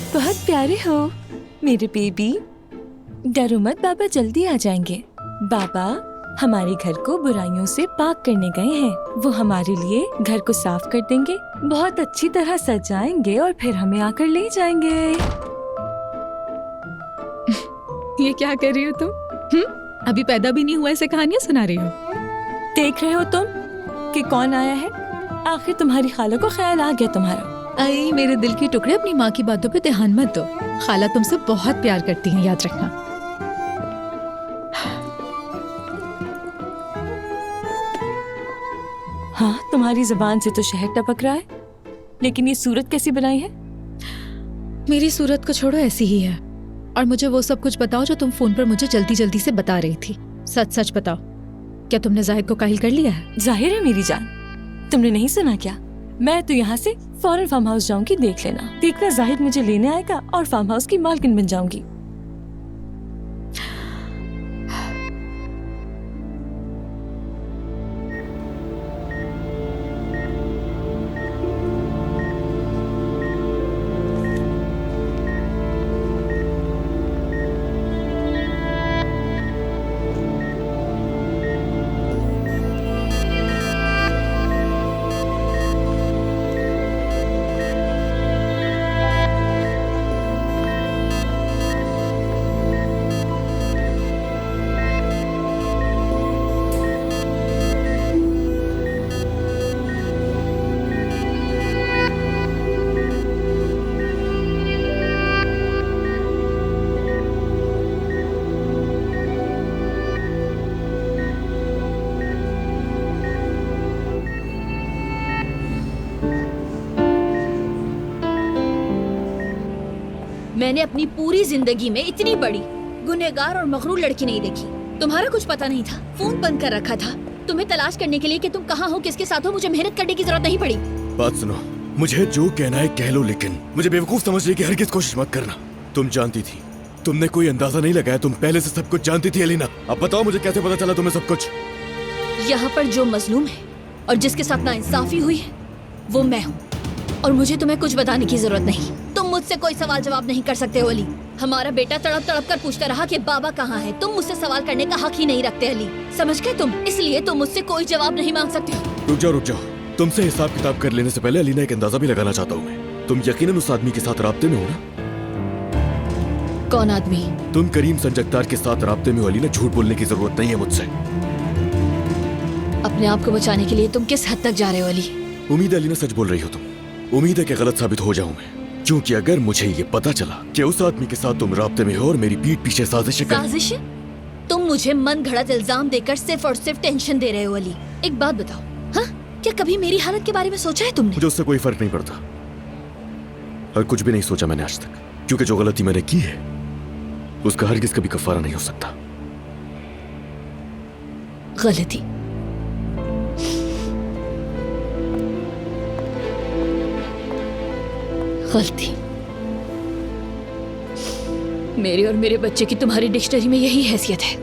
बहुत प्यारे हो मेरे बेबी। डरो मत, बाबा जल्दी आ जाएंगे। बाबा हमारे घर को बुराइयों से पाक करने गए हैं। वो हमारे लिए घर को साफ कर देंगे, बहुत अच्छी तरह सजाएंगे और फिर हमें आकर ले जाएंगे। ये क्या कर रही हो तुम? अभी पैदा भी नहीं हुआ ऐसे कहानियां सुना रही हो? देख रहे हो तुम कि कौन आया है? आखिर तुम्हारी खाला को ख्याल आ गया तुम्हारा। आई मेरे दिल के टुकड़े, अपनी माँ की बातों पे ध्यान मत दो। खाला तुमसे बहुत प्यार करती हैं, याद रखना। हाँ, तुम्हारी जुबान से तो शहद टपक रहा है, लेकिन ये सूरत कैसी बनाई है? मेरी सूरत को छोड़ो, ऐसी ही है। और मुझे वो सब कुछ बताओ जो तुम फोन पर मुझे जल्दी जल्दी से बता रही थी। सच सच बताओ, क्या तुमने जाहिद को काहिल कर लिया है? जाहिर है मेरी जान, तुमने नहीं सुना क्या? मैं तो यहाँ से फौरन फार्म हाउस जाऊंगी, देख लेना। देखना जाहिद मुझे लेने आएगा और फार्म हाउस की मालकिन बन जाऊंगी। मैंने अपनी पूरी जिंदगी में इतनी बड़ी गुनहगार और मगरूर लड़की नहीं देखी। तुम्हारा कुछ पता नहीं था, फोन बंद कर रखा था तुम्हें तलाश करने के लिए कि तुम कहाँ हो, किसके साथ हो। मुझे मेहनत करने की जरूरत नहीं पड़ी। बात सुनो, मुझे जो कहना है कह लो, लेकिन मुझे बेवकूफ समझने की हरगिज कोशिश मत करना। तुम जानती थी, तुमने कोई अंदाजा नहीं लगाया, तुम पहले से सब कुछ जानती थी एलिना। अब बताओ मुझे कैसे पता चला तुम्हें सब कुछ? यहाँ पर जो मजलूम है और जिसके साथ नाइंसाफी हुई है वो मैं हूँ, और मुझे तुम्हें कुछ बताने की जरूरत नहीं। तुम मुझसे कोई सवाल जवाब नहीं कर सकते हो अली। हमारा बेटा तड़प तड़प कर पूछता रहा कि बाबा कहाँ है। तुम मुझसे सवाल करने का हक ही नहीं रखते अली, समझ गए तुम? इसलिए तुम मुझसे कोई जवाब नहीं मांग सकते हो। रुक जाओ। तुमसे हिसाब किताब कर लेने से पहले अलीना एक अंदाजा भी लगाना चाहता हूँ मैं। तुम यकीनन उस आदमी के साथ राब्ते में हो ना? कौन आदमी? तुम करीम संजक्तार के साथ राब्ते में हो अलीना। झूठ बोलने की जरूरत नहीं है मुझसे। अपने आप को बचाने के लिए तुम किस हद तक जा रहे हो अली? उम्मीद है अलीना सच बोल रही हो तुम। उम्मीद है कि गलत साबित हो जाऊं मैं, क्योंकि अगर मुझे ये पता चला कि उस आदमी के साथ तुम राब्ते में हो और मेरी पीठ पीछे साजिश तुम मुझे मन घड़त इल्जाम देकर सिर्फ और सिर्फ टेंशन दे रहे हो अली। एक बात बताओ, हाँ, क्या कभी मेरी हालत के बारे में सोचा है तुमने? मुझे उससे कोई फर्क नहीं पड़ता और कुछ भी नहीं सोचा मैंने आज तक, क्योंकि जो गलती मैंने की है उसका हरगिज़ कभी कफारा नहीं हो सकता। गलती? गलती? मेरे और मेरे बच्चे की तुम्हारी डिक्शनरी में यही हैसियत है?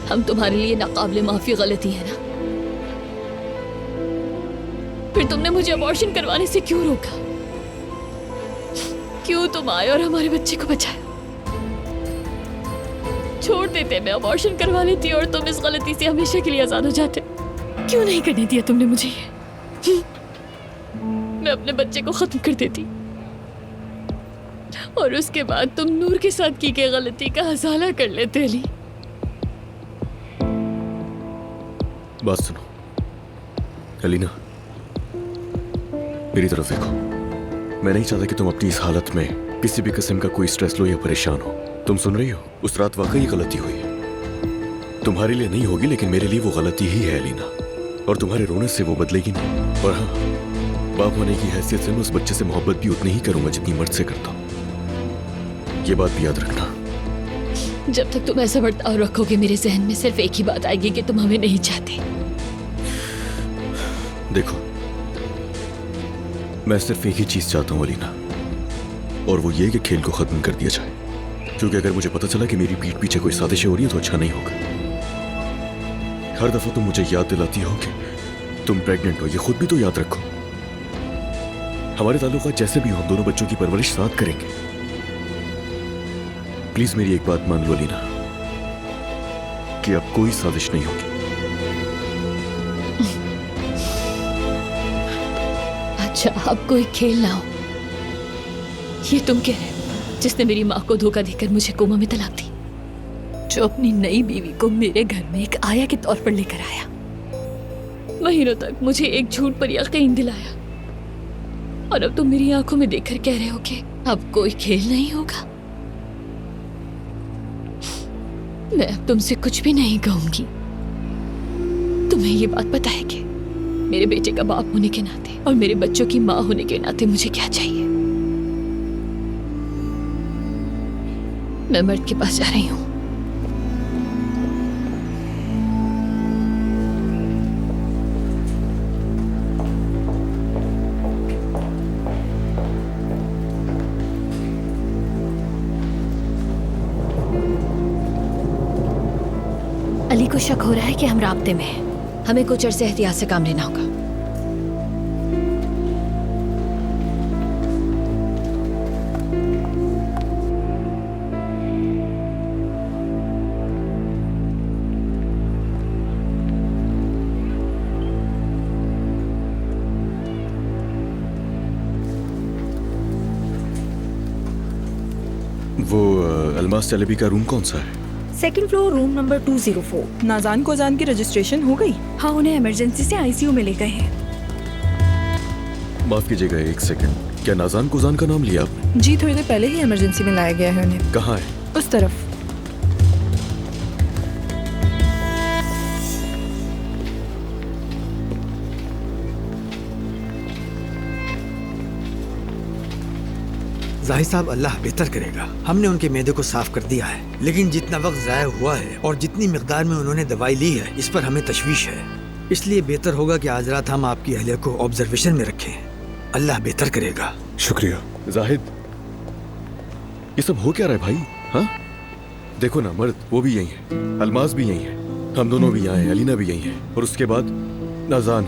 हम तुम्हारे लिए नाकाबिले माफी गलती है ना? फिर तुमने मुझे अबॉर्शन करवाने से क्यों रोका? क्यों तुम आए और हमारे बच्चे को बचाया? छोड़ देते, मैं अबॉर्शन करवा लेती और तुम इस गलती से हमेशा के लिए आजाद हो जाते। क्यों नहीं करने दिया तुमने मुझे ये? मैं अपने बच्चे को खत्म कर देती और उसके बाद तुम नूर के साथ की गई गलती का हसाला कर लेते अली। बात सुनो अलीना, मेरी तरफ देखो। मैं नहीं चाहता कि तुम अपनी इस हालत में किसी भी किस्म का कोई स्ट्रेस लो या परेशान हो। तुम सुन रही हो? उस रात वाकई गलती हुई है। तुम्हारे लिए नहीं होगी, लेकिन मेरे लिए वो गलती ही है अलीना, और तुम्हारे रोने से वो बदलेगी नहीं। और हाँ, बाप होने की हैसियत से मैं उस बच्चे से मोहब्बत भी उतनी ही करूंगा जितनी मर्द से करता हूं। ये बात भी याद रखना। जब तक तुम ऐसा बर्ताव रखोगे मेरे जहन में सिर्फ एक ही बात आएगी कि तुम हमें नहीं चाहते। देखो, मैं सिर्फ एक ही चीज चाहता हूं अलीना, और वो ये कि खेल को खत्म कर दिया जाए। क्योंकि अगर मुझे पता चला कि मेरी पीठ पीछे कोई साजिश हो रही है तो अच्छा नहीं होगा। हर दफा तुम मुझे याद दिलाती हो कि तुम प्रेग्नेंट हो, ये खुद भी तो याद रखो। हमारे ताल्लुकात जैसे भी हो, हम दोनों बच्चों की परवरिश साथ करेंगे। प्लीज मेरी एक बात मान लो लीना, कि अब कोई साजिश नहीं होगी। अच्छा, अब कोई खेल ना हो। ये तुम कह रहे हो जिसने मेरी माँ को धोखा देकर मुझे कोमा में तलाक दी, जो अपनी नई बीवी को मेरे घर में एक आया के तौर पर लेकर आया, महीनों तक मुझे एक झूठ पर यकीन दिलाया, और अब तुम मेरी आंखों में देखकर कह रहे हो कि अब कोई खेल नहीं होगा। मैं अब तुमसे कुछ भी नहीं कहूंगी। तुम्हें ये बात पता है कि मेरे बेटे का बाप होने के नाते और मेरे बच्चों की माँ होने के नाते मुझे क्या चाहिए। मैं मर्द के पास जा रही हूँ। अली को शक हो रहा है कि हम राब्ते में हैं। हमें कुछ अरसे एहतियात से काम लेना होगा। वो अलमास चलेबी का रूम कौन सा है? Second floor, room number 204। नाजान कोजान की रजिस्ट्रेशन हो गई? हाँ, उन्हें इमरजेंसी से आईसीयू में ले गए हैं। माफ कीजिएगा एक सेकंड, क्या नाजान कुजान का नाम लिया आपने? जी, थोड़ी देर पहले ही इमरजेंसी में लाया गया है उन्हें। कहाँ है? उस तरफ। जाहिद साहब, अल्लाह बेहतर करेगा। हमने उनके मैदे को साफ कर दिया है, लेकिन जितना वक्त ज़ाया हुआ है और जितनी मिकदार में उन्होंने दवाई ली है, इस पर हमें तशवीश है। इसलिए बेहतर होगा कि आज रात हम आपकी अहलिया को ऑब्जर्वेशन में रखें। अल्लाह बेहतर करेगा। शुक्रिया। जाहिद, ये सब हो क्या रहा है भाई? हाँ, देखो ना, मर्द वो भी यही है, अलमास भी यही है, हम दोनों भी यहाँ हैं, अलीना भी यही है, और उसके बाद नाजान।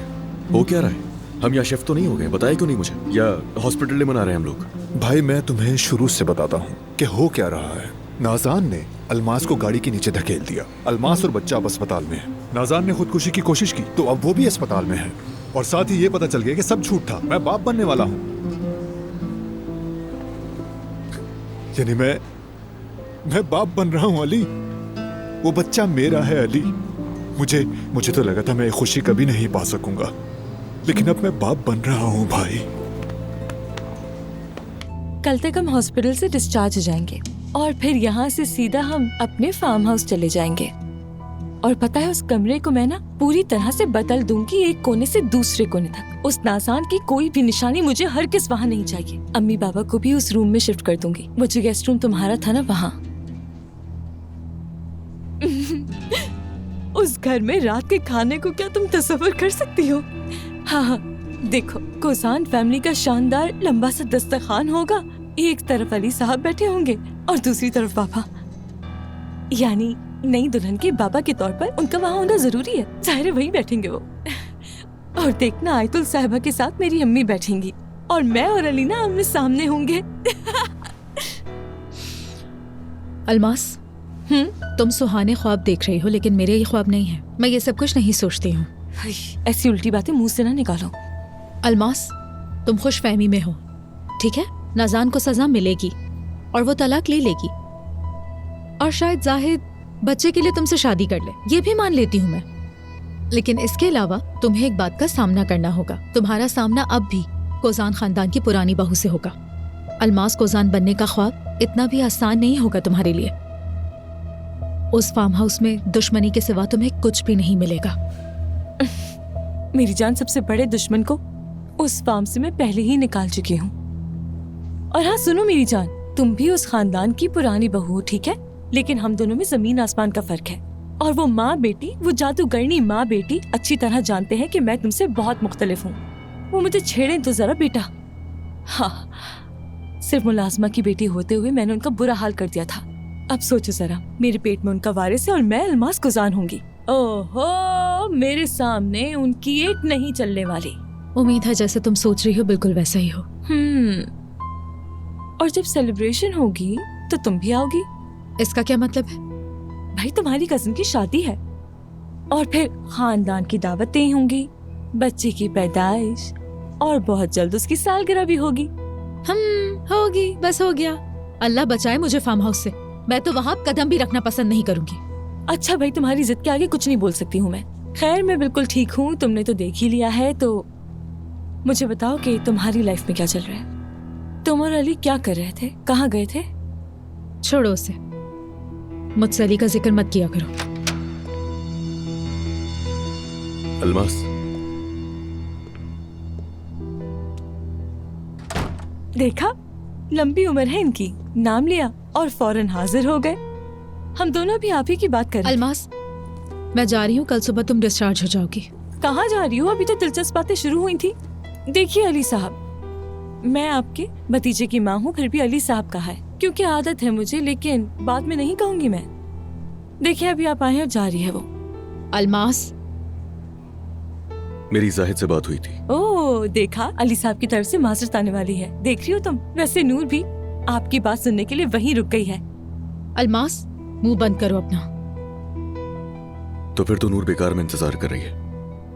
हो क्या रहा है? हम यहाँ शिफ्ट तो नहीं हो गए? बताया क्यों नहीं मुझे? या हॉस्पिटल में मना रहे हैं हम लोग? भाई मैं तुम्हें शुरू से बताता हूँ कि हो क्या रहा है। नाजान ने अलमास को गाड़ी के नीचे धकेल दिया। अलमास और बच्चा अब अस्पताल में है। नाजान ने खुदकुशी की कोशिश की तो अब वो भी अस्पताल में है, और साथ ही ये पता चल गया कि सब झूठ था। मैं बाप बनने वाला हूँ, यानी मैं बाप बन रहा हूँ अली। वो बच्चा मेरा है अली। मुझे तो लगा था मैं ये खुशी कभी नहीं पा सकूंगा, लेकिन अब मैं बाप बन रहा हूँ भाई। कल तक हम हॉस्पिटल से डिस्चार्ज हो जाएंगे और फिर यहाँ से सीधा हम अपने फार्म हाउस चले जाएंगे। और पता है, उस कमरे को मैं ना पूरी तरह से बदल दूंगी, एक कोने से दूसरे कोने तक। उस नाजान की कोई भी निशानी मुझे हरगिज़ वहाँ नहीं चाहिए। अम्मी बाबा को भी उस रूम में शिफ्ट कर दूंगी। वो जो गेस्ट रूम तुम्हारा था ना, वहाँ। उस घर में रात के खाने को क्या तुम तस्वीर कर सकती हो? हाँ, देखो, कोजान फैमिली का शानदार लंबा सा दस्तरखान होगा। एक तरफ अली साहब बैठे होंगे और दूसरी तरफ पापा, यानी नई दुल्हन के बाबा के तौर पर उनका वहाँ होना जरूरी है। जाहिर है वहीं बैठेंगे वो। और देखना, आयतुल साहिबा के साथ मेरी अम्मी बैठेंगी और मैं और अलीना आमने सामने होंगे। अलमास, तुम सुहाने ख्वाब देख रही हो, लेकिन मेरे ये ख्वाब नहीं है। मैं ये सब कुछ नहीं सोचती हूँ। ऐसी उल्टी बातें मुंह से ना निकालो। अलमास, तुम खुश फहमी में हो, ठीक है? नाजान को सजा मिलेगी और वो तलाक ले लेगी, और शायद जाहिद बच्चे के लिए तुमसे शादी कर ले, ये भी मान लेती हूँ मैं। लेकिन इसके अलावा तुम्हें एक बात का सामना करना होगा। तुम्हारा सामना अब भी कोजान खानदान की पुरानी बहू से होगा। अलमास कोजान बनने का ख्वाब इतना भी आसान नहीं होगा तुम्हारे लिए। उस फार्म हाउस में दुश्मनी के सिवा तुम्हें कुछ भी नहीं मिलेगा। मेरी जान, सबसे बड़े दुश्मन को उस फार्म से मैं पहले ही निकाल चुकी हूँ। और हाँ सुनो मेरी जान, तुम भी उस खानदान की पुरानी बहू हो, ठीक है? लेकिन हम दोनों में जमीन आसमान का फर्क है। और वो माँ बेटी, वो जादूगरनी माँ बेटी अच्छी तरह जानते हैं कि मैं तुमसे बहुत मुख्तलिफ हूँ। वो मुझे छेड़े तो जरा बेटा। हाँ, सिर्फ मुलाजमा की बेटी होते हुए मैंने उनका बुरा हाल कर दिया था। अब सोचो जरा, मेरे पेट में उनका वारिस है और मैं अलमास कुजान होंगी। ओहो, मेरे सामने उनकी एक नहीं चलने वाली। उम्मीद है जैसे तुम सोच रही हो बिल्कुल वैसा ही हो। और जब सेलिब्रेशन होगी तो तुम भी आओगी। इसका क्या मतलब है? भाई तुम्हारी कजिन की शादी है और फिर खानदान की दावतें होंगी, बच्चे की पैदाइश और बहुत जल्द उसकी सालगिरह भी होगी। होगी, बस हो गया। अल्लाह बचाए मुझे फार्म हाउस से। मैं तो वहाँ कदम भी रखना पसंद नहीं करूंगी। अच्छा भाई, तुम्हारी जिद के आगे कुछ नहीं बोल सकती हूँ मैं। खैर मैं बिल्कुल ठीक हूँ, तुमने तो देख ही लिया है, तो मुझे बताओ कि तुम्हारी लाइफ में क्या चल रहा है। तुम और अली क्या कर रहे थे, कहाँ गए थे? छोड़ो उसे, मुझसे अली का जिक्र मत किया करो। अलमास, देखा, लंबी उम्र है इनकी, नाम लिया और फौरन हाजिर हो गए। हम दोनों भी आप ही की बात कर रहे थे। अलमास, मैं जा रही हूँ, कल सुबह तुम डिस्चार्ज हो जाओगी। कहाँ जा रही हो? अभी तो दिलचस्प बातें शुरू हुई थी। देखिए अली साहब, मैं आपके भतीजे की माँ हूँ, फिर भी अली साहब कहा है क्योंकि आदत है मुझे, लेकिन बाद में नहीं कहूंगी मैं। देखिए अभी आप आए हैं और जा रही है वो। अलमास, मेरी जाहिद से बात हुई थी। ओह देखा, अली साहब की तरफ से माजरत आने वाली है, देख रही हो तुम। वैसे नूर भी आपकी बात सुनने के लिए वहीं रुक गई है। अलमास, मुंह बंद करो अपना। तो फिर तो नूर बेकार में इंतजार कर रही है,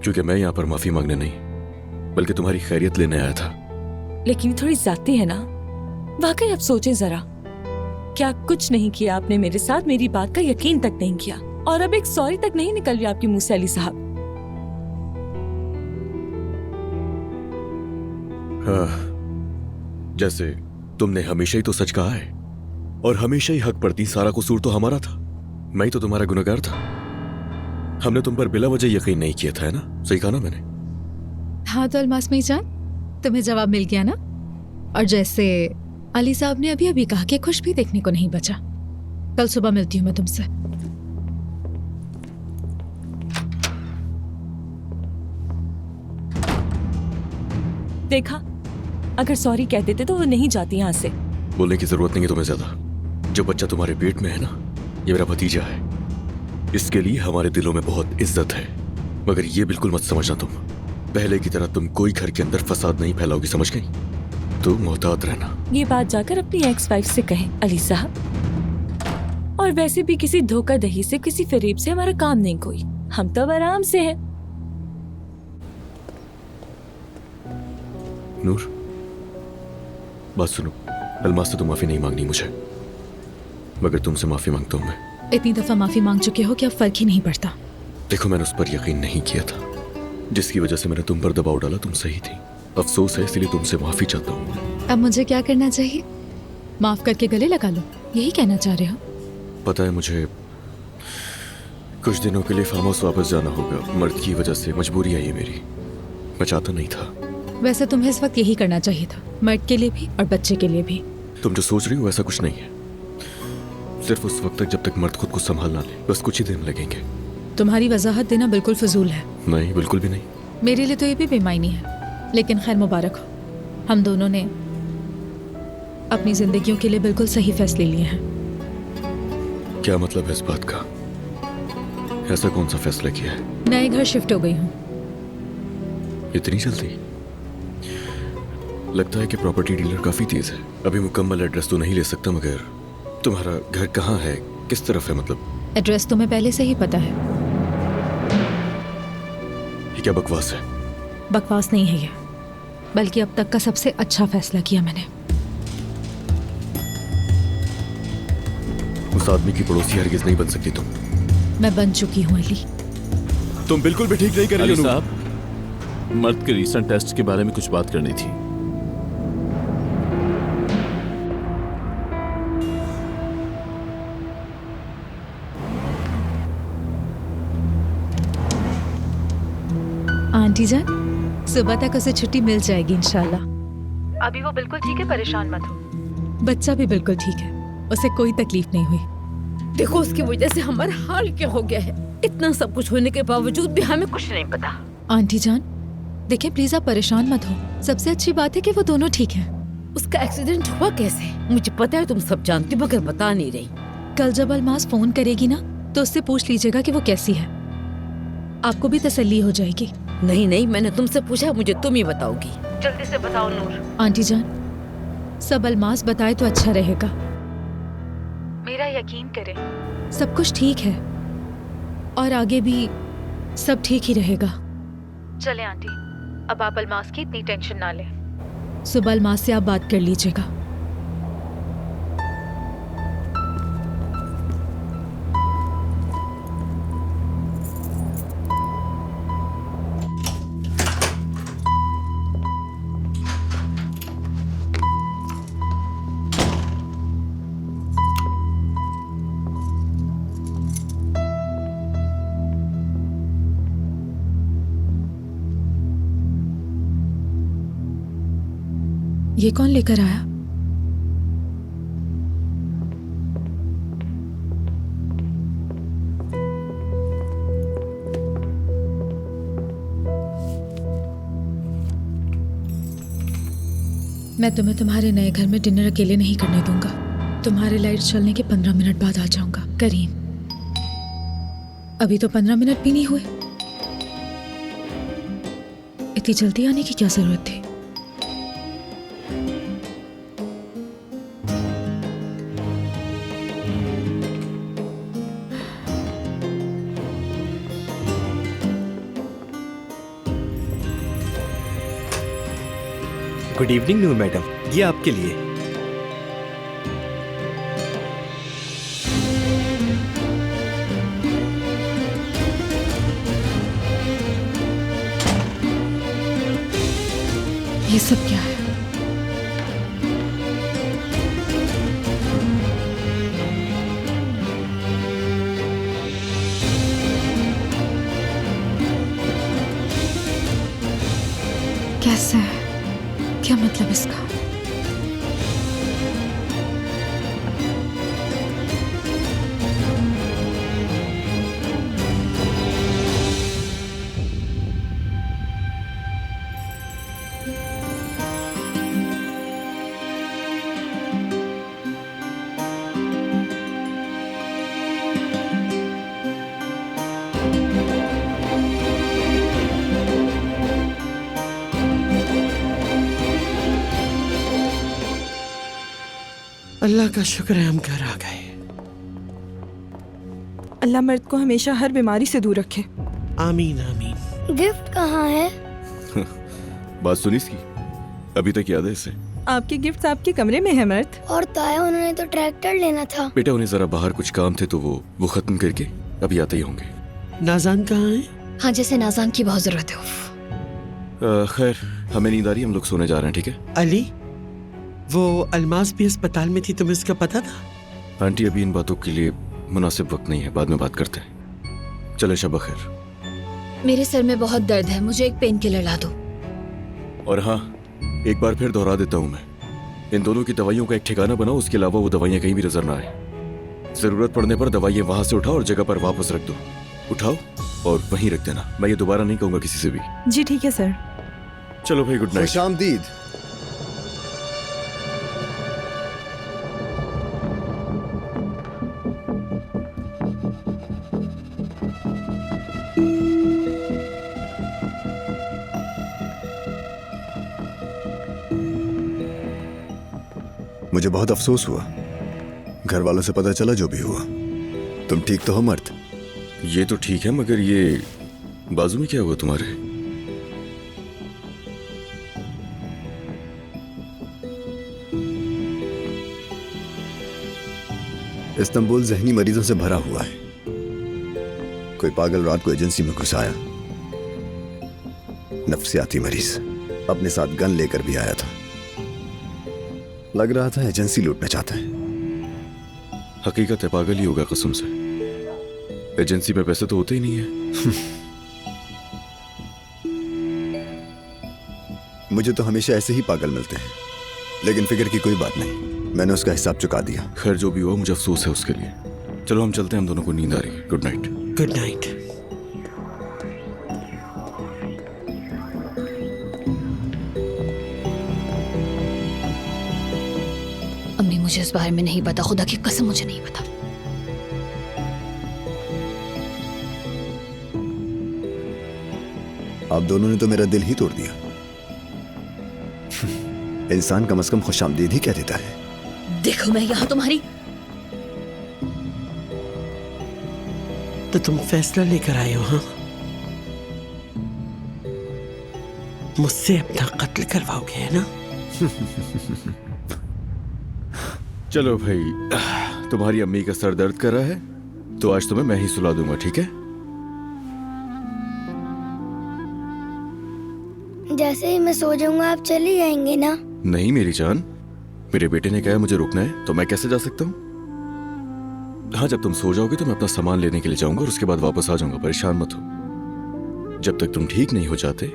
क्योंकि मैं यहाँ पर माफी मांगने नहीं बल्कि तुम्हारी खैरियत लेने आया था। लेकिन थोड़ी ज्यादती है ना। वाकई आप सोचें जरा, क्या कुछ नहीं किया आपने मेरे साथ, मेरी बात का यकीन तक नहीं किया, और अब एक सॉरी तक नहीं निकल रही आपके मुंह से अली साहब। हाँ, जैसे तुमने हमेशा ही तो सच कहा है और हमेशा ही हक पर थी, सारा कसूर तो हमारा था, मैं ही तो तुम्हारा गुनहगार था। हमने तुम पर बिला वजह यकीन नहीं किया था, है ना? सही कहा ना मैंने? हाँ तो अलमास में जान, तुम्हें जवाब मिल गया ना। और जैसे अली साहब ने अभी अभी कहा कि खुश भी देखने को नहीं बचा। कल सुबह मिलती हूँ मैं तुमसे। देखा, अगर सॉरी कह देते तो वो नहीं जाती यहाँ से। बोलने की जरूरत नहीं है तुम्हें ज्यादा। जो बच्चा तुम्हारे पेट में है ना, ये मेरा भतीजा है, इसके लिए हमारे दिलों में बहुत इज्जत है। मगर ये बिल्कुल मत समझना तुम, पहले की तरह तुम कोई घर के अंदर फसाद नहीं फैलाओगी, समझ गई? तो मोहतात रहना। ये बात जाकर अपनी एक्स वाइफ से कहें अली साहब। और वैसे भी किसी धोखाधड़ी से, किसी फरेब से हमारा काम नहीं कोई, हम तो अब आराम से हैं। नूर, बात सुनो, अलमास से तो माफी नहीं मांगनी मुझे, मगर तुमसे माफी मांगता हूं मैं। इतनी दफा माफी मांग चुके हो कि अब फर्क ही नहीं पड़ता। देखो, मैंने उस पर यकीन नहीं किया था, जिसकी वजह से मैंने तुम पर दबाव डाला, तुम सही थी। अफसोस है, इसलिए तुमसे माफी चाहता हूँ। अब मुझे क्या करना चाहिए? माफ करके गले लगा लो, यही कहना चाह रहे हो? पता है, मुझे कुछ दिनों के लिए फार्म हाउस वापस जाना होगा, मर्द की वजह से मजबूरी है ये मेरी, मैं चाहता नहीं था। वैसे तुम्हें इस वक्त यही करना चाहिए था, मर्द के लिए भी और बच्चे के लिए भी। तुम जो सोच रही हो ऐसा कुछ नहीं है, सिर्फ उस वक्त तक जब तक मर्द खुद को संभाल ना ले, बस कुछ ही दिन लगेंगे। तुम्हारी वजाहत देना बिल्कुल फजूल है। नहीं, बिल्कुल भी नहीं। मेरे लिए तो ये भी बेमायनी है, लेकिन खैर मुबारक हो, हम दोनों ने अपनी जिंदगियों के लिए बिल्कुल सही फैसले लिए हैं। क्या मतलब है इस बात का? ऐसा कौन सा फैसला किया है? नए घर शिफ्ट हो गई हूँ। इतनी जल्दी? लगता है कि प्रॉपर्टी डीलर काफी तेज है। अभी मुकम्मल एड्रेस तो नहीं ले सकता, मगर तुम्हारा घर कहाँ है, किस तरफ है? मतलब एड्रेस तुम्हें पहले से ही पता है। ये क्या बकवास है? बकवास नहीं है ये, बल्कि अब तक का सबसे अच्छा फैसला किया मैंने। उस आदमी की पड़ोसी हरगिज नहीं बन सकती तुम। मैं बन चुकी हूँ अली। तुम बिल्कुल भी ठीक नहीं कर रही अली हो। साहब, मर्द के रीसेंट टेस्ट के बारे में कुछ बात करनी थी। आंटी जान, सुबह तक उसे छुट्टी मिल जाएगी इंशाल्लाह। अभी वो बिल्कुल ठीक है, परेशान मत हो। बच्चा भी बिल्कुल ठीक है, उसे कोई तकलीफ नहीं हुई। देखो, उसकी वजह से हमारा हाल क्या हो गया है। इतना सब कुछ होने के बावजूद भी हमें कुछ नहीं पता। आंटी जान देखिए, प्लीज आप परेशान मत हो। सबसे अच्छी बात है कि वो दोनों ठीक हैं। उसका एक्सीडेंट हुआ कैसे? मुझे पता है तुम सब जानती हो, मगर बता नहीं रही। कल जब अलमास फोन करेगी ना, तो उससे पूछ लीजिएगा कि वो कैसी है, आपको भी तसल्ली हो जाएगी। नहीं नहीं, मैंने तुमसे पूछा, मुझे तुम ही बताओगी। जल्दी से बताओ नूर। आंटी जान, सब अलमास बताए तो अच्छा रहेगा। मेरा यकीन करें। सब कुछ ठीक है और आगे भी सब ठीक ही रहेगा। चले आंटी, अब आप अलमास की इतनी टेंशन ना लें। सुबह अलमास से आप बात कर लीजिएगा। ये कौन लेकर आया? मैं तुम्हें तुम्हारे नए घर में डिनर अकेले नहीं करने दूंगा। तुम्हारे लाइट चलने के 15 मिनट बाद आ जाऊंगा। करीम, अभी तो 15 मिनट भी नहीं हुए। इतनी जल्दी आने की क्या जरूरत थी? गुड इवनिंग नूर मैडम, ये आपके लिए। ये सब क्या है? कैसे है? क्या मतलब इसका? अल्लाह का शुक्र है हम घर आ गए। अल्लाह मर्द को हमेशा हर बीमारी से दूर रखे। आमीन आमीन। गिफ्ट कहाँ है? बात सुनी इसकी? अभी तक याद है इसे? आपके गिफ्ट्स आपके कमरे में है मर्द। और ताया, उन्होंने तो ट्रैक्टर लेना था। बेटा उन्हें जरा बाहर कुछ काम थे तो वो खत्म करके अभी आते ही होंगे। नाजान कहाँ है? हाँ, जैसे नाजान की बहुत जरूरत है। उफ। खैर हमें नींद आ रही है, हम लोग सोने जा रहे हैं, ठीक है? अली, वो अलमास भी अस्पताल में थी, तुम्हें इसका पता था? आंटी अभी इन बातों के लिए मुनासिब वक्त नहीं है, बाद में बात करते हैं। चले शब खैर। मेरे सर में बहुत दर्द है, मुझे एक पेन किलर ला दो। और हाँ, एक बार फिर दोहरा देता हूँ मैं, इन दोनों की दवाइयों का एक ठिकाना बनाओ, उसके अलावा वो दवाइयाँ कहीं भी नजर ना आए। जरूरत पड़ने पर दवाइयाँ वहां से उठाओ और जगह पर वापस रख दो। उठाओ और वहीं रख देना। मैं ये दोबारा नहीं कहूंगा किसी से भी। जी ठीक है सर। चलो भाई, गुड नाइट। खुशामदीद। मुझे बहुत अफसोस हुआ, घर वालों से पता चला जो भी हुआ। तुम ठीक तो हो मर्द? ये तो ठीक है, मगर ये बाजू में क्या हुआ तुम्हारे? इस्तांबुल जहनी मरीजों से भरा हुआ है। कोई पागल रात को एजेंसी में घुस आया। नफ्सियाती मरीज अपने साथ गन लेकर भी आया था। लग रहा था एजेंसी लूटना चाहता है। हकीकत है, पागल ही होगा कसम से। एजेंसी में पैसे तो होते ही नहीं है। मुझे तो हमेशा ऐसे ही पागल मिलते हैं, लेकिन फिक्र की कोई बात नहीं, मैंने उसका हिसाब चुका दिया। खैर जो भी हुआ, मुझे अफसोस है उसके लिए। चलो हम चलते हैं, हम दोनों को नींद आ रही है। Good night. Good night. अम्मी, मुझे इस बारे में नहीं पता, खुदा की कसम मुझे नहीं पता। आप दोनों ने तो मेरा दिल ही तोड़ दिया। इंसान कम से कम खुशामदीद ही कह देता है। देखो मैं यहाँ तुम्हारी तो तुम फैसला लेकर आए हो? हाँ, मुझसे अपना कत्ल करवाओगे, है ना? चलो भाई, तुम्हारी अम्मी का सर दर्द कर रहा है तो आज तुम्हें मैं ही सुला दूंगा, ठीक है? जैसे ही मैं सो जाऊंगा आप चली जाएंगे ना? नहीं मेरी जान, मेरे बेटे ने कहा मुझे रुकना है तो मैं कैसे जा सकता हूँ? हाँ, जब तुम सो जाओगे तो मैं अपना सामान लेने के लिए जाऊंगा और उसके बाद वापस आ जाऊंगा, परेशान मत हो। जब तक तुम ठीक नहीं हो जाते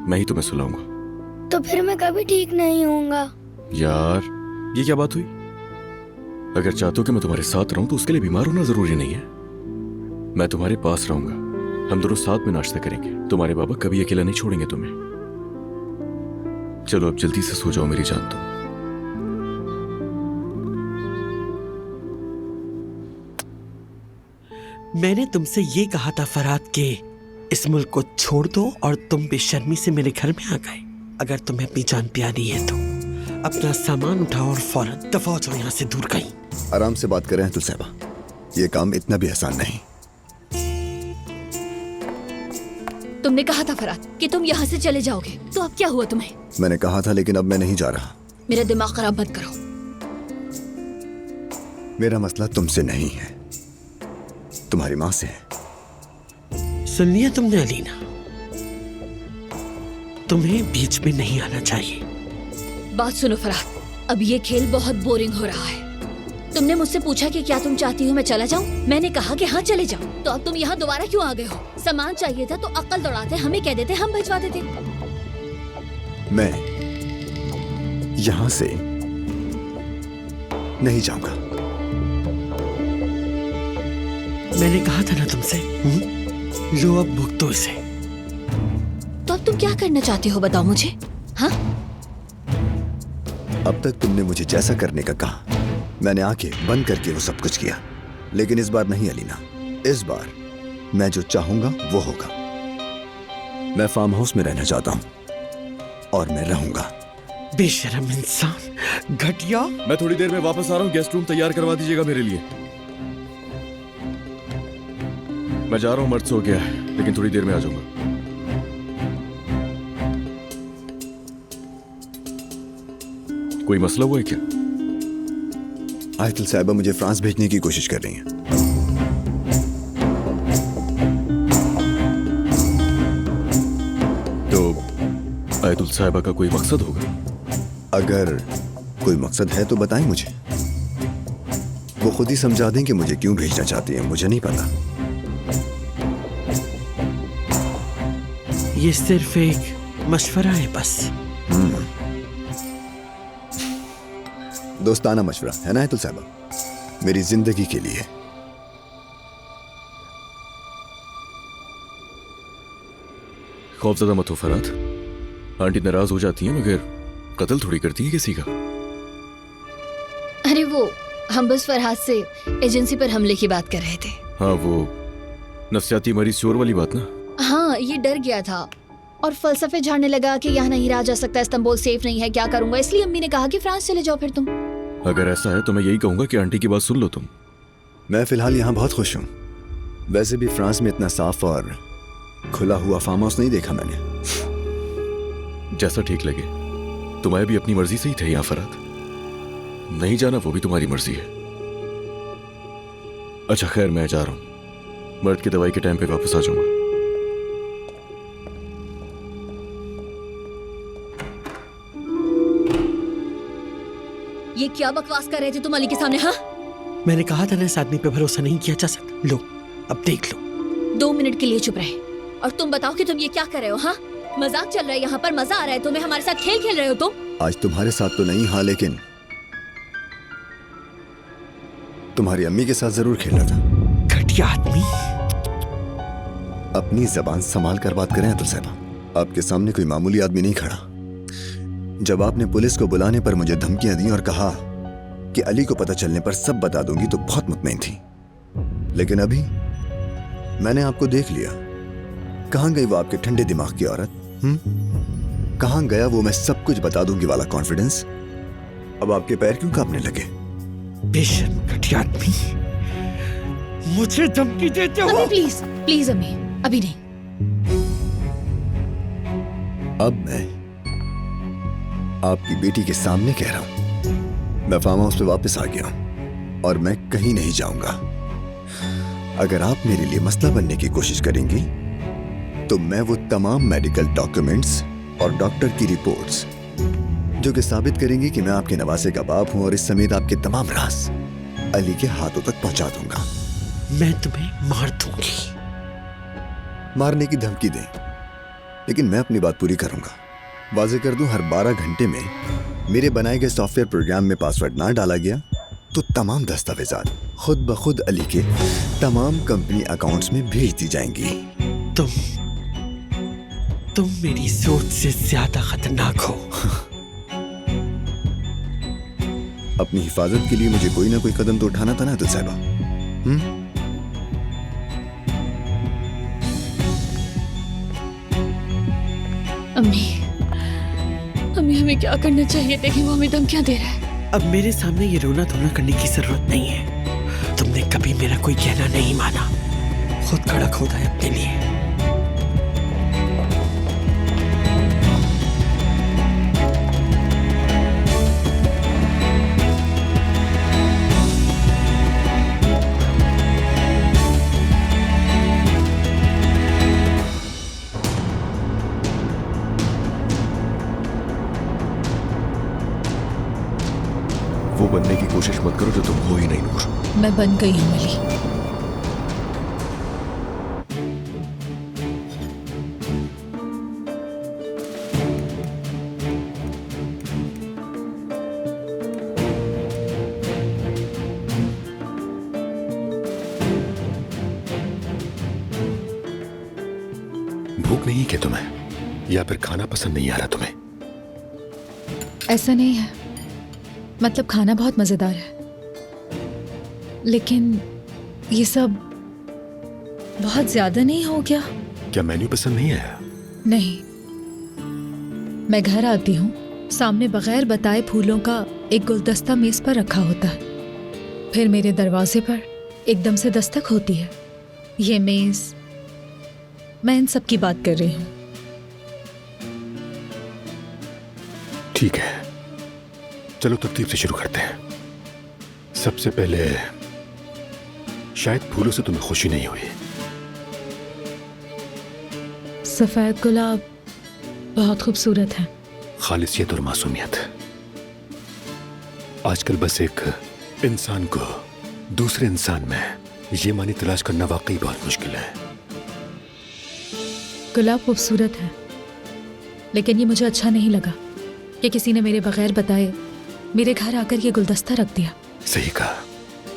मैं ही तुम्हें सुलाऊंगा। तो फिर मैं कभी ठीक नहीं होऊंगा। यार ये क्या बात हुई? अगर चाहते हो कि मैं तुम्हारे साथ रहूं तो उसके लिए बीमार होना जरूरी नहीं है। मैं तुम्हारे पास रहूंगा, हम दोनों साथ में नाश्ता करेंगे। तुम्हारे बाबा कभी अकेला नहीं छोड़ेंगे तुम्हें। चलो अब जल्दी से सो जाओ मेरी जान। तुम मैंने तुमसे ये कहा था फरहाद के इस मुल्क को छोड़ दो और तुम बेशर्मी से मेरे घर में आ गए। अगर तुम्हें अपनी जान प्यारी है तो अपना सामान उठाओ और फौरन दफा हो जाओ यहाँ से दूर कहीं। आराम से बात कर रहे हैं तुल साहबा, ये काम इतना भी आसान नहीं। तुमने कहा था फरहाद कि तुम यहाँ से चले जाओगे, तो अब क्या हुआ तुम्हें? मैंने कहा था लेकिन अब मैं नहीं जा रहा। मेरा दिमाग खराब मत करो। मेरा मसला तुमसे नहीं है, तुम्हारी माँ से है। सुन लिया तुमने अलीना, तुम्हें बीच में नहीं आना चाहिए। बात सुनो फरहाद, अब ये खेल बहुत बोरिंग हो रहा है। तुमने मुझसे पूछा कि क्या तुम चाहती हो मैं चला जाऊं? मैंने कहा कि हाँ चले जाओ। तो अब तुम यहाँ दोबारा क्यों आ गए हो? सामान चाहिए था तो अक्ल दौड़ाते, हमें कह देते, हम भिजवा देते। मैं यहाँ से नहीं जाऊंगा। मैंने कहा था ना तुमसे, लो अब भुगतो इसे। तो अब तुम क्या करना चाहते हो बताओ मुझे? हाँ, अब तक तुमने मुझे जैसा करने का कहा मैंने आंखें बंद करके वो सब कुछ किया, लेकिन इस बार नहीं अलीना। इस बार मैं जो चाहूंगा वो होगा। मैं फार्म हाउस में रहना चाहता हूं और मैं रहूंगा। बेशरम इंसान, घटिया। मैं थोड़ी देर में वापस आ रहा हूँ, गेस्ट रूम तैयार करवा दीजिएगा मेरे लिए। मैं जा रहा हूँ, मर्द सो गया है, लेकिन थोड़ी देर में आ जाऊंगा। कोई मसला हुआ है क्या? आयतुल साहिबा मुझे फ्रांस भेजने की कोशिश कर रही हैं। तो आयतुल साहिबा का कोई मकसद होगा? अगर कोई मकसद है तो बताएं मुझे, वो खुद ही समझा दें कि मुझे क्यों भेजना चाहती हैं। मुझे नहीं पता। ये सिर्फ एक मशवरा है बस। दोस्ताना मशवरा है ना आयतुल साहिबा, मेरी जिंदगी के लिए। खौफजदा मत हो फरहाद, आंटी नाराज हो जाती हैं मगर कत्ल थोड़ी करती है किसी का। अरे वो हम बस फरहाद से एजेंसी पर हमले की बात कर रहे थे। हाँ, वो नफसियाती मरीज चोर वाली बात ना। हाँ, ये डर गया था और फलसफे झाड़ने लगा कि यहाँ नहीं रहा जा सकता, इस्तांबुल सेफ नहीं है, क्या करूंगा। इसलिए अम्मी ने कहा कि फ्रांस चले जाओ फिर तुम। अगर ऐसा है तो मैं यही कहूंगा कि आंटी की बात सुन लो तुम। मैं फिलहाल यहाँ बहुत खुश हूँ। वैसे भी फ्रांस में इतना साफ और खुला हुआ फार्म हाउस नहीं देखा मैंने। जैसा ठीक लगे। तुम्हें भी अपनी मर्जी से ही थे यहाँ फरहाद, नहीं जाना वो भी तुम्हारी मर्जी है। अच्छा खैर, मैं जा रहा हूँ, मर्द की दवाई के टाइम पे वापस आ जाऊंगा। ये क्या बकवास कर रहे थे तुम अली के सामने? हाँ, मैंने कहा था ना इस आदमी पे भरोसा नहीं किया जा सकता। लो अब देख लो। 2 मिनट के लिए चुप रहे और तुम बताओ कि तुम ये क्या कर रहे हो? हाँ, मजाक चल रहा है यहाँ पर, मजा आ रहा है तुम्हें? हमारे साथ खेल खेल रहे हो तुम? आज तुम्हारे साथ तो नहीं, हाँ, लेकिन तुम्हारी अम्मी के साथ जरूर खेला था। घटिया आदमी। अपनी जबान संभाल कर बात करें अतुल साहिबा, आपके सामने कोई मामूली आदमी नहीं खड़ा। जब आपने पुलिस को बुलाने पर मुझे धमकियां दी और कहा कि अली को पता चलने पर सब बता दूंगी तो बहुत मुतमईन थी, लेकिन अभी मैंने आपको देख लिया। कहां गई वो आपके ठंडे दिमाग की औरत? कहाँ गया वो मैं सब कुछ बता दूंगी वाला कॉन्फिडेंस अब आपके पैर क्यों कांपने लगे? बेशर्म घटिया आदमी, मुझे धमकी देते हो? अम्मी प्लीज प्लीज अम्मी, अभी नहीं। अब मैं आपकी बेटी के सामने कह रहा हूं, मैं फार्म हाउस पे वापस आ गया हूं और मैं कहीं नहीं जाऊंगा। अगर आप मेरे लिए मसला बनने की कोशिश करेंगी तो मैं वो तमाम मेडिकल डॉक्यूमेंट्स और डॉक्टर की रिपोर्ट्स जो कि साबित करेंगी कि मैं आपके नवासे का बाप हूं और इस समेत आपके तमाम राज अली के हाथों तक पहुंचा दूंगा। मैं तुम्हें मार दूंगी। मारने की धमकी दें, लेकिन मैं अपनी बात पूरी करूंगा। वाजे कर दूं, हर 12 घंटे में मेरे बनाए गए सॉफ्टवेयर प्रोग्राम में पासवर्ड ना डाला गया तो तमाम दस्तावेजात खुद ब खुद अली के तमाम कंपनी अकाउंट्स में भेज दी जाएंगी। तुम मेरी सोच से ज्यादा खतरनाक हो। अपनी हिफाजत के लिए मुझे कोई ना कोई कदम तो उठाना था ना तो साहिबा। अम्मी अम्मी हमें क्या करना चाहिए? देखिए वो हमें धमकियां दे रहा है। अब मेरे सामने ये रोना धोना करने की जरूरत नहीं है। तुमने कभी मेरा कोई कहना नहीं माना, खुद खड़ा खोदा है अपने लिए। वो बनने की कोशिश मत करो जो तुम हो ही नहीं नूर। मैं बन गई हूँ अली। भूख नहीं है क्या तुम्हें, या फिर खाना पसंद नहीं आ रहा तुम्हें? ऐसा नहीं है, मतलब खाना बहुत मजेदार है, लेकिन ये सब बहुत ज्यादा नहीं हो गया? क्या मेन्यू पसंद नहीं आया? नहीं, मैं घर आती हूँ, सामने बगैर बताए फूलों का एक गुलदस्ता मेज पर रखा होता है, फिर मेरे दरवाजे पर एकदम से दस्तक होती है। ये मेज, मैं इन सब की बात कर रही हूँ। ठीक है, चलो तरतीब से शुरू करते हैं। सबसे पहले शायद फूलों से तुम्हें खुशी नहीं हुई। सफेद गुलाब बहुत खूबसूरत है। खालिसियत और मासूमियत। आजकल बस एक इंसान को दूसरे इंसान में ये मानी तलाश करना वाकई बहुत मुश्किल है। गुलाब खूबसूरत है, लेकिन ये मुझे अच्छा नहीं लगा कि किसी ने मेरे बगैर बताए मेरे घर आकर ये गुलदस्ता रख दिया। सही कहा,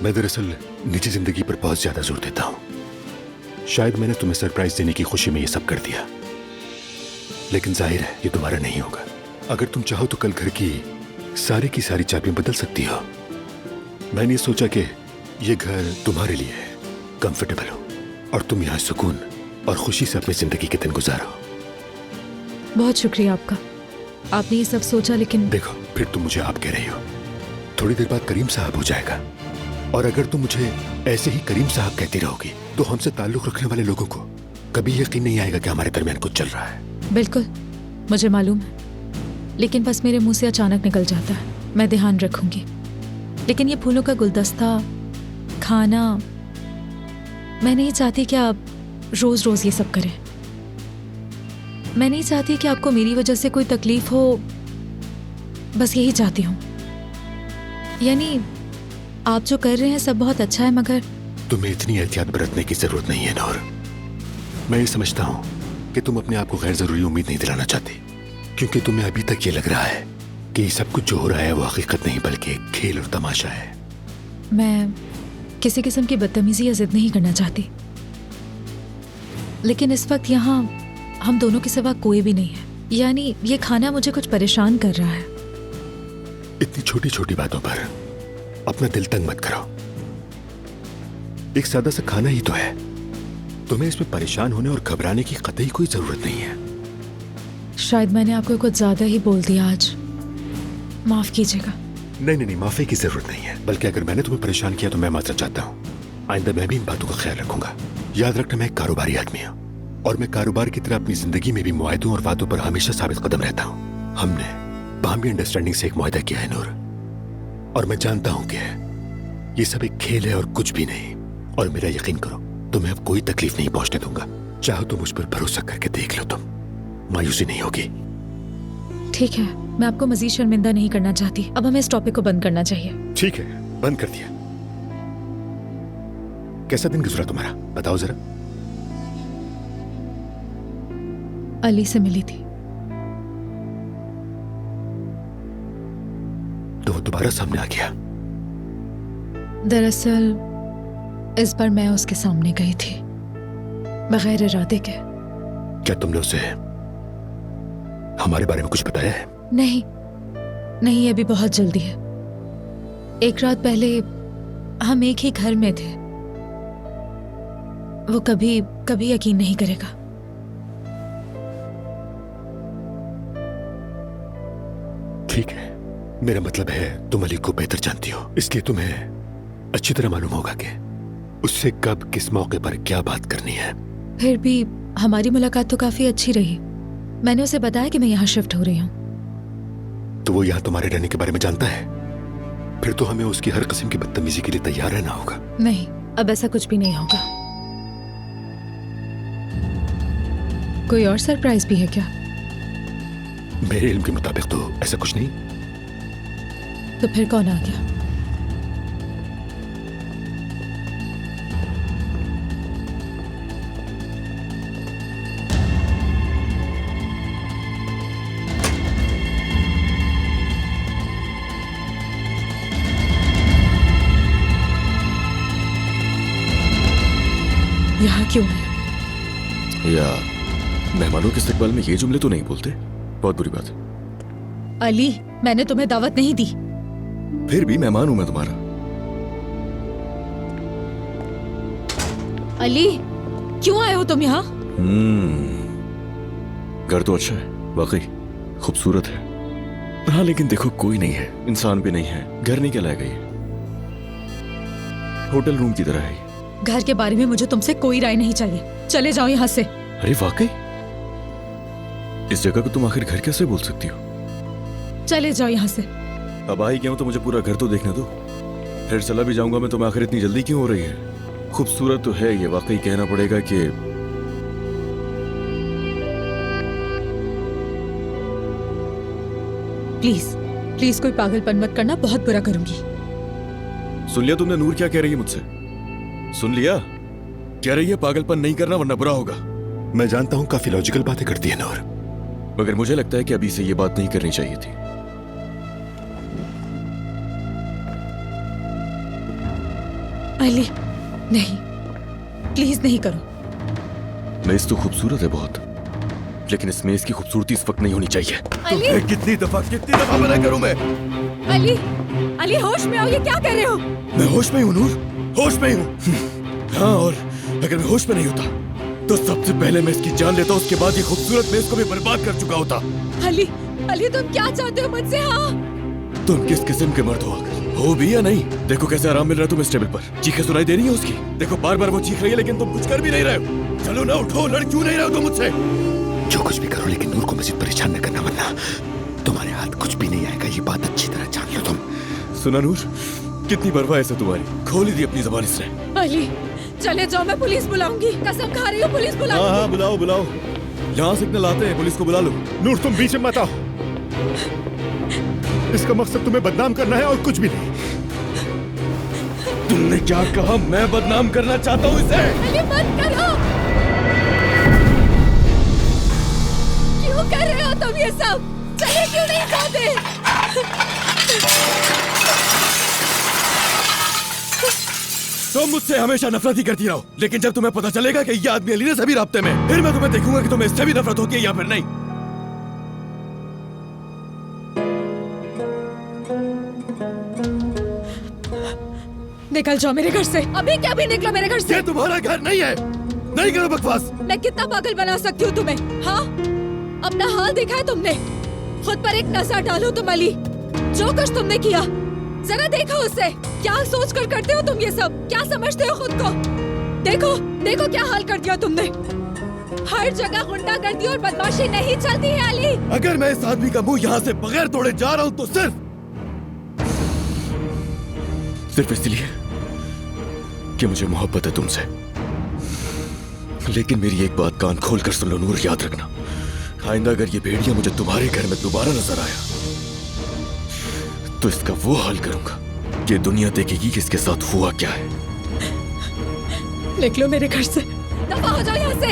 मैं दरअसल निजी जिंदगी पर बहुत ज्यादा जोर देता हूं। शायद मैंने तुम्हें सरप्राइज देने की खुशी में ये सब कर दिया, लेकिन जाहिर है ये दोबारा नहीं होगा। अगर तुम चाहो तो कल घर की सारी चाबियां बदल सकती हो। मैंने सोचा कि ये घर तुम्हारे लिए है, कंफर्टेबल हो और तुम यहाँ सुकून और खुशी से अपनी जिंदगी के दिन गुजारो। बहुत शुक्रिया आपका, आपने ये सब सोचा। लेकिन देखो, फिर तुम मुझे आप कह रही हो, थोड़ी देर बाद करीम साहब हो जाएगा, और अगर तुम मुझे ऐसे ही करीम साहब कहती रहोगी तो हमसे ताल्लुक रखने वाले लोगों को कभी यकीन नहीं आएगा कि हमारे दरमियान कुछ चल रहा है। बिल्कुल, मुझे मालूम है, लेकिन बस मेरे मुंह से अचानक निकल जाता है। मैं ध्यान रखूंगी। लेकिन ये फूलों का गुलदस्ता, खाना, मैं नहीं चाहती कि आप रोज रोज ये सब करें। मैं नहीं चाहती कि आपको मेरी वजह से कोई तकलीफ हो, बस यही चाहती हूँ। यानी आप जो कर रहे हैं सब बहुत अच्छा है, मगर तुम्हें इतनी एहतियात बरतने की जरूरत नहीं है नूर। मैं ये समझता हूँ कि तुम अपने आप को गैर जरूरी उम्मीद नहीं दिलाना चाहती, क्योंकि तुम्हें अभी तक ये लग रहा है कि सब कुछ जो हो रहा है वो हकीकत नहीं बल्कि एक खेल और तमाशा है। मैं किसी किस्म की बदतमीजी या जिद नहीं करना चाहती, लेकिन इस वक्त यहाँ हम दोनों के सिवा कोई भी नहीं है। यानी ये खाना मुझे कुछ परेशान कर रहा है। इतनी छोटी छोटी बातों पर अपना दिल तंग मत करो। एक सादा सा खाना ही तो है, तुम्हें इसमें परेशान होने और घबराने की कतई कोई जरूरत नहीं है। शायद मैंने आपको कुछ ज्यादा ही बोल दिया आज, माफ कीजिएगा। नहीं, माफी की जरूरत नहीं है। बल्कि अगर मैंने तुम्हें परेशान किया तो मैं माजरत चाहता हूँ। आइंदा मैं भी इन बातों का ख्याल रखूंगा। याद रखना, मैं एक कारोबारी आदमी हूँ और मैं कारोबार की तरह अपनी जिंदगी में भी मुआहदों और वादों पर हमेशा साबित कदम रहता हूँ। हमने बाहमी अंडरस्टैंडिंग से एक मुआहदा किया है नूर, और मैं जानता हूँ कि ये सब एक खेल है और कुछ भी नहीं। और मेरा यकीन करो, तुम्हें अब कोई तकलीफ नहीं पहुंचने दूंगा। चाहो तो मुझ पर भरोसा करके देख लो, तुम मायूसी नहीं होगी। ठीक है, मैं आपको मजीद शर्मिंदा नहीं करना चाहती। अब हमें इस टॉपिक को बंद करना चाहिए। ठीक है, बंद कर दिया। कैसा दिन गुजरा तुम्हारा, बताओ जरा। अली से मिली थी। तो वो दोबारा सामने आ गया? दरअसल इस बार मैं उसके सामने गई थी, बगैर इरादे के। क्या तुमने उसे हमारे बारे में कुछ बताया है? नहीं, अभी बहुत जल्दी है। एक रात पहले हम एक ही घर में थे। वो कभी यकीन नहीं करेगा। ठीक है, मेरा मतलब है तुम अली को बेहतर जानती हो, इसलिए तुम्हें अच्छी तरह मालूम होगा कि उससे कब किस मौके पर क्या बात करनी है। फिर भी हमारी मुलाकात तो काफी अच्छी रही। मैंने उसे बताया कि मैं यहाँ शिफ्ट हो रही हूँ। तो वो यहाँ तुम्हारे रहने के बारे में जानता है? फिर तो हमें उसकी हर किस्म की बदतमीजी के लिए तैयार रहना होगा। नहीं, अब ऐसा कुछ भी नहीं होगा। कोई और सरप्राइज भी है क्या? मेरे इल्म के मुताबिक तो ऐसा कुछ नहीं। तो फिर कौन आ गया? यहाँ क्यों है? या मेहमानों के इस्तकबाल में ये जुमले तो नहीं बोलते, बहुत बुरी बात। अली, मैंने तुम्हें दावत नहीं दी। फिर भी मेहमान हूं मैं तुम्हारा। अली, क्यों आए हो तुम यहाँ? घर तो अच्छा है, वाकई खूबसूरत है। हाँ, लेकिन देखो कोई नहीं है, इंसान भी नहीं है। घर नहीं कहलाएगा ये, होटल रूम की तरह है। घर के बारे में मुझे तुमसे कोई राय नहीं चाहिए। चले जाओ यहाँ से। अरे वाकई, इस जगह को तुम आखिर घर कैसे बोल सकती हो? चले जाओ यहाँ से। अब आ ही गया हूं तो मुझे पूरा घर तो देखने दो, फिर चला भी जाऊंगा मैं तो। मैं आखिर इतनी जल्दी क्यों हो रही है? खूबसूरत तो है ये, वाकई कहना पड़ेगा कि प्लीज कोई पागलपन मत करना, बहुत बुरा करूंगी। सुन लिया तुमने नूर क्या कह रही है मुझसे? सुन लिया? कह रही है पागलपन नहीं करना वरना बुरा होगा। मैं जानता हूँ काफी लॉजिकल बातें करती है नूर, मगर मुझे लगता है कि अभी से ये बात नहीं करनी चाहिए थी। अली, नहीं, प्लीज नहीं करो। मेज तो खूबसूरत है बहुत, लेकिन इस मेज की खूबसूरती इस वक्त नहीं होनी चाहिए। अली! कितनी दफा मना करूं मैं? अली, होश में आओ, ये क्या कह रहे हो? मैं होश में हूँ नूर, होश में हूँ। हाँ, और अगर मैं होश में नहीं होता तो सबसे पहले मैं इसकी जान लेता, उसके बाद ये खूबसूरत मेज को भी बर्बाद कर चुका होता। अली, तुम क्या चाहते हो मुझसे? हाँ, तुम किस किस्म के मर्द हो भी या नहीं? देखो कैसे आराम मिल रहा है तुम्हें इस टेबल पर। चीखें सुनाई दे रही है उसकी। देखो बार बार वो चीख रही है, लेकिन तुम कुछ कर भी नहीं रहे हो। चलो ना, उठो, लड़ क्यों नहीं रहे हो तुम मुझसे? जो कुछ भी करो, लेकिन नूर को मजीद परेशान न करना, वरना तुम्हारे हाथ कुछ भी नहीं आएगा। ये बात अच्छी तरह जान लो तुम। सुना नूर, कितनी बर्बाद है तुम्हारी, खोल ही दी अपनी जबान इसने। अली, चले जाओ, मैं पुलिस बुलाऊंगी। कसम खा रही हूँ, पुलिस बुलाऊंगी। हाँ, बुलाओ। यहाँ सिग्नल आते हैं, पुलिस को बुला लो। नूर, तुम बीच में मत आओ। इसका मकसद तुम्हें बदनाम करना है और कुछ भी नहीं। तुमने क्या कहा? मैं बदनाम करना चाहता हूँ इसे? अली, मत करो। क्यों कर रहे हो तुम ये सब? चले क्यों नहीं जाते? तुम मुझसे हमेशा नफरत ही करती रहो, लेकिन जब तुम्हें पता चलेगा कि ये आदमी अली ने सभी राब्ते में, फिर मैं तुम्हें देखूंगा कि तुम्हें इससे भी नफरत होती है या फिर नहीं। निकल जाओ मेरे घर से, अभी क्या भी निकलो मेरे घर से। ये तुम्हारा घर नहीं है, नहीं करो बकवास। मैं कितना पागल बना सकती हूँ तुम्हें? हाँ, अपना हाल देखा है तुमने? खुद पर एक नजर डालो तुम अली, जो कुछ तुमने किया जरा देखो उससे। क्या सोच कर करते हो तुम ये सब? क्या समझते हो खुद को? देखो देखो क्या हाल कर दिया तुमने। हर जगह गुंडागर्दी और बदमाशी नहीं चलती है अली। अगर मैं इस आदमी का मुंह यहाँ से बगैर तोड़े जा रहा हूँ तो सिर्फ इसलिए कि मुझे मोहब्बत है तुमसे। लेकिन मेरी एक बात कान खोल कर सुन लो नूर, याद रखना, आइंदा अगर ये भेड़िया मुझे तुम्हारे घर में दोबारा नजर आया तो इसका वो हाल करूंगा कि दुनिया देखेगी कि इसके साथ हुआ क्या है। निकलो मेरे घर से, दफा हो जाओ यहाँ से।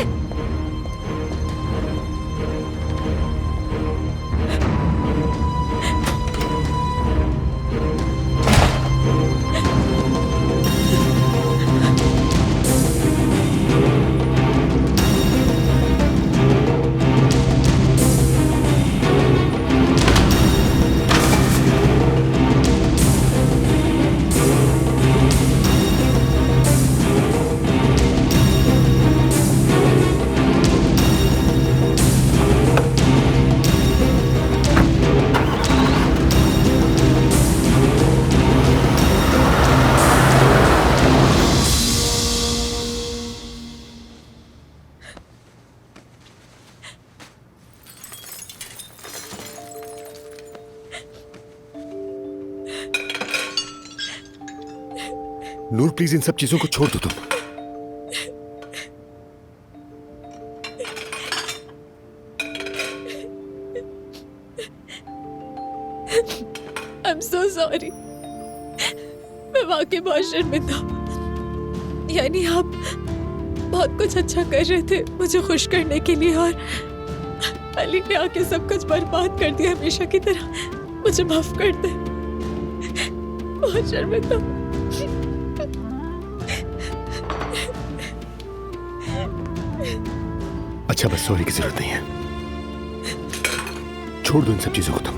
नूर प्लीज इन सब चीजों को छोड़ दो तुम। I'm so sorry। मैं वाकई बहुत शर्मिंदा हूँ। यानी आप बहुत कुछ अच्छा कर रहे थे मुझे खुश करने के लिए, और अली ने आके सब कुछ बर्बाद कर दिया हमेशा की तरह। मुझे माफ कर दे, बहुत शर्मिंदा हूँ। अच्छा बस सॉरी की जरूरत नहीं है, छोड़ दो इन सब चीजों को तुम।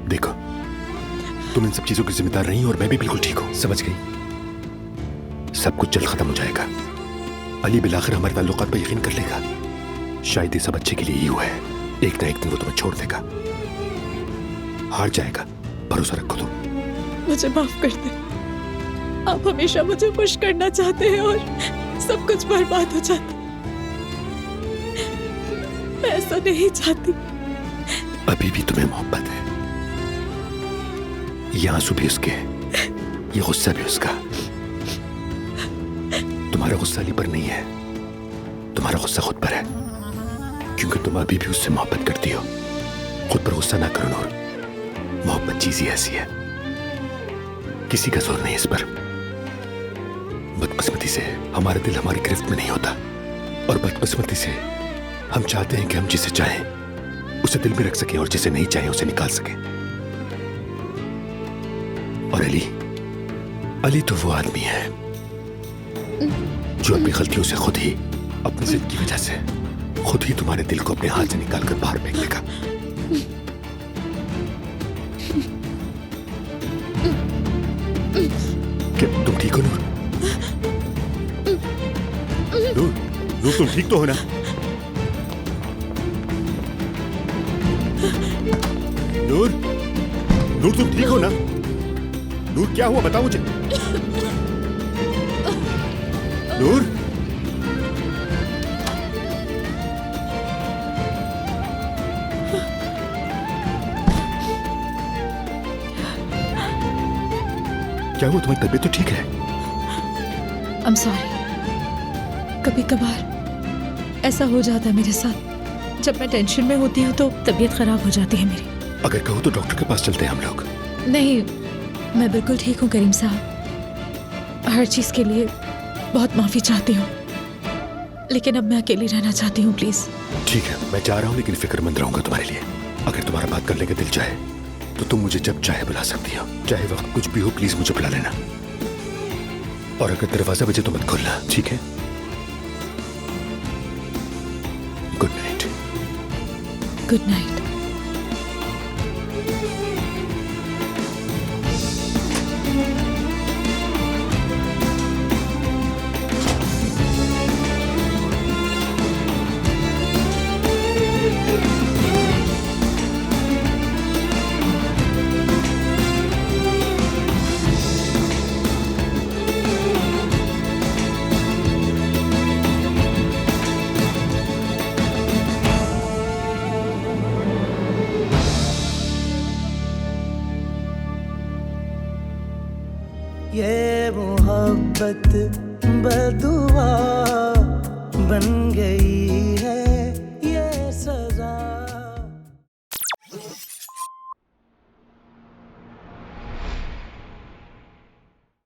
देखो तुम इन सब चीजों की जिम्मेदार नहीं हो और मैं भी बिल्कुल ठीक हूं, समझ गई? सब कुछ जल्द खत्म हो जाएगा। अली बिलाखिर हमारे ताल्लुकात पर यकीन कर लेगा। शायद ये सब अच्छे के लिए ही हुआ है। एक ना एक दिन वो तुम्हें छोड़ देगा, हार जाएगा, भरोसा रखो तुम। मुझे माफ कर दे, आप हमेशा मुझे खुश करना चाहते हैं और सब कुछ बर्बाद हो जाता। मैं ऐसा नहीं चाहती। अभी भी तुम्हें मोहब्बत है। ये आंसू भी उसके, ये गुस्सा भी उसका। तुम्हारा गुस्सा अली पर नहीं है, तुम्हारा गुस्सा खुद पर है, क्योंकि तुम अभी भी उससे मोहब्बत करती हो। खुद पर गुस्सा ना करो नूर, मोहब्बत चीज ही ऐसी है, किसी का जोर नहीं इस पर। बदकिस्मती से हमारा दिल हमारी गिरफ्त में नहीं होता, और बदकिस्मती से हम चाहते हैं कि हम जिसे चाहें उसे दिल में रख सके और जिसे नहीं चाहें उसे निकाल सके। और अली तो वो आदमी है जो अपनी गलतियों से खुद ही, अपनी जिद की वजह से खुद ही तुम्हारे दिल को अपने हाथ से निकालकर बाहर फेंक देगा। क्या तुम ठीक हो नूर? नूर तुम ठीक तो हो ना? नूर तुम ठीक हो ना? नूर क्या हुआ बताओ मुझे। नूर क्या हुआ, तुम्हारी तबीयत तो ठीक है? I'm sorry। कभी कभार ऐसा हो जाता है मेरे साथ, जब मैं टेंशन में होती हूँ तो तबीयत खराब हो जाती है मेरी। अगर कहो तो डॉक्टर के पास चलते हैं हम लोग। नहीं, मैं बिल्कुल ठीक हूँ करीम साहब। हर चीज के लिए बहुत माफी चाहती हूँ, लेकिन अब मैं अकेली रहना चाहती हूँ प्लीज। ठीक है, मैं जा रहा हूँ, लेकिन फिक्रमंद रहूंगा तुम्हारे लिए। अगर तुम्हारा बात करने का दिल चाहे तो तुम मुझे जब चाहे बुला सकती हो, चाहे वक्त कुछ भी हो, प्लीज मुझे बुला लेना। और अगर दरवाजा बजे तो मत खोलना, ठीक है? Good night. Good night. ये मोहब्बत बदुआ बन गई है।